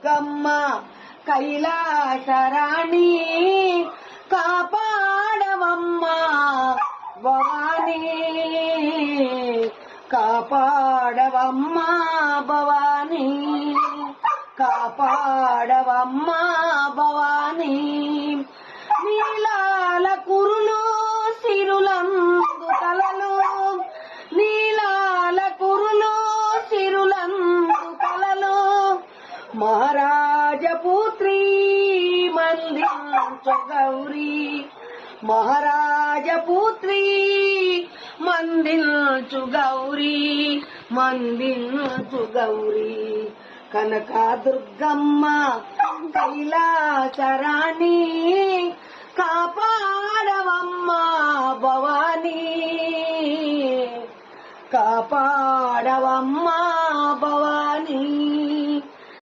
దుర్గమ్మ కైలాసరాణి కాపాడవమ్మ భవానీ కాపాడవమ్మ భవానీ కాపాడవమ్మ భవానీ నీలాల కురులు సిరులందు కలలు నీలాల కురులు సిరులందు కలలు మహారాజపుత్రి మందించు గౌరీ మహారాజపుత్రి మందించు గౌరీ మందించు గౌరీ కనకదుర్గమ్మ కైలాసరాణి కాపాడవమ్మ భవానీ కాపాడవమ్మ భవానీ